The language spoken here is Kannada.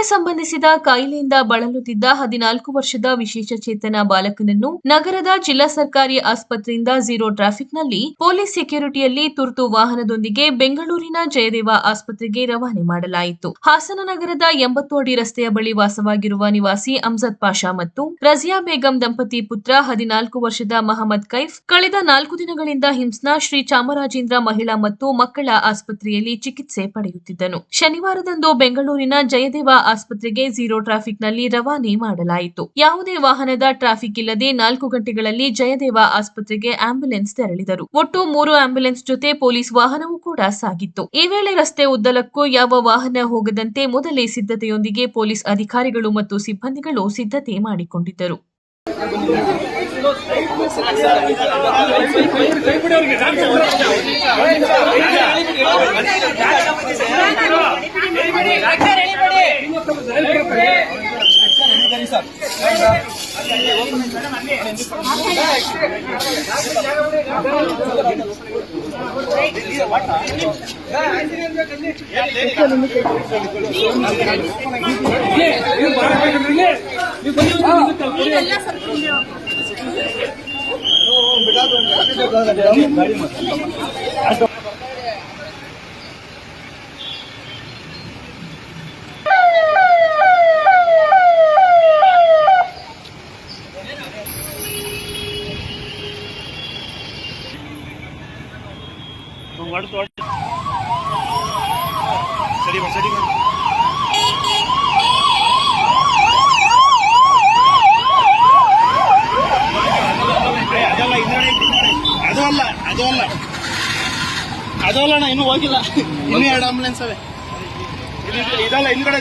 ಹೃದಯ ಸಂಬಂಧಿಸಿದ ಕಾಯಿಲೆಯಿಂದ ಬಳಲುತ್ತಿದ್ದ 14 ವರ್ಷದ ವಿಶೇಷಚೇತನ ಬಾಲಕನನ್ನು ನಗರದ ಜಿಲ್ಲಾ ಸರ್ಕಾರಿ ಆಸ್ಪತ್ರೆಯಿಂದ ಝೀರೋ ಟ್ರಾಫಿಕ್ನಲ್ಲಿ ಪೊಲೀಸ್ ಸೆಕ್ಯೂರಿಟಿಯಲ್ಲಿ ತುರ್ತು ವಾಹನದೊಂದಿಗೆ ಬೆಂಗಳೂರಿನ ಜಯದೇವ ಆಸ್ಪತ್ರೆಗೆ ರವಾನೆ ಮಾಡಲಾಯಿತು. ಹಾಸನ ನಗರದ 80 ಅಡಿ ರಸ್ತೆಯ ಬಳಿ ವಾಸವಾಗಿರುವ ನಿವಾಸಿ ಅಮ್ಜದ್ ಪಾಷಾ ಮತ್ತು ರಜಿಯಾ ಬೇಗಂ ದಂಪತಿ ಪುತ್ರ 14 ವರ್ಷದ ಮಹಮ್ಮದ್ ಕೈಫ್ ಕಳೆದ 4 ದಿನಗಳಿಂದ ಹಿಮ್ಸ್ನ ಶ್ರೀ ಚಾಮರಾಜೇಂದ್ರ ಮಹಿಳಾ ಮತ್ತು ಮಕ್ಕಳ ಆಸ್ಪತ್ರೆಯಲ್ಲಿ ಚಿಕಿತ್ಸೆ ಪಡೆಯುತ್ತಿದ್ದನು. ಶನಿವಾರದಂದು ಬೆಂಗಳೂರಿನ ಜಯದೇವ ಆಸ್ಪತ್ರೆಗೆ ಝೀರೋ ಟ್ರಾಫಿಕ್ನಲ್ಲಿ ರವಾನೆ ಮಾಡಲಾಯಿತು. ಯಾವುದೇ ವಾಹನದ ಟ್ರಾಫಿಕ್ ಇಲ್ಲದೆ 4 ಗಂಟೆಗಳಲ್ಲಿ ಜಯದೇವ ಆಸ್ಪತ್ರೆಗೆ ಆಂಬ್ಯುಲೆನ್ಸ್ ತೆರಳಿದರು. ಒಟ್ಟು 3 ಆಂಬ್ಯುಲೆನ್ಸ್ ಜೊತೆ ಪೊಲೀಸ್ ವಾಹನವೂ ಕೂಡ ಸಾಗಿತ್ತು. ಈ ವೇಳೆ ರಸ್ತೆ ಉದ್ದಲಕ್ಕೂ ಯಾವ ವಾಹನ ಹೋಗದಂತೆ ಮೊದಲೇ ಸಿದ್ಧತೆಯೊಂದಿಗೆ ಪೊಲೀಸ್ ಅಧಿಕಾರಿಗಳು ಮತ್ತು ಸಿಬ್ಬಂದಿಗಳು ಸಿದ್ಧತೆ ಮಾಡಿಕೊಂಡಿದ್ದರು. ಅದಲ್ಲ ಇನ್ನೂ ಹೋಗಿಲ್ಲ. ಇನ್ನೂ 2 ಆಂಬುಲೆನ್ಸ್ ಅವೆ. ಇದಲ್ಲ ಹಿಂದ್ಗಡೆ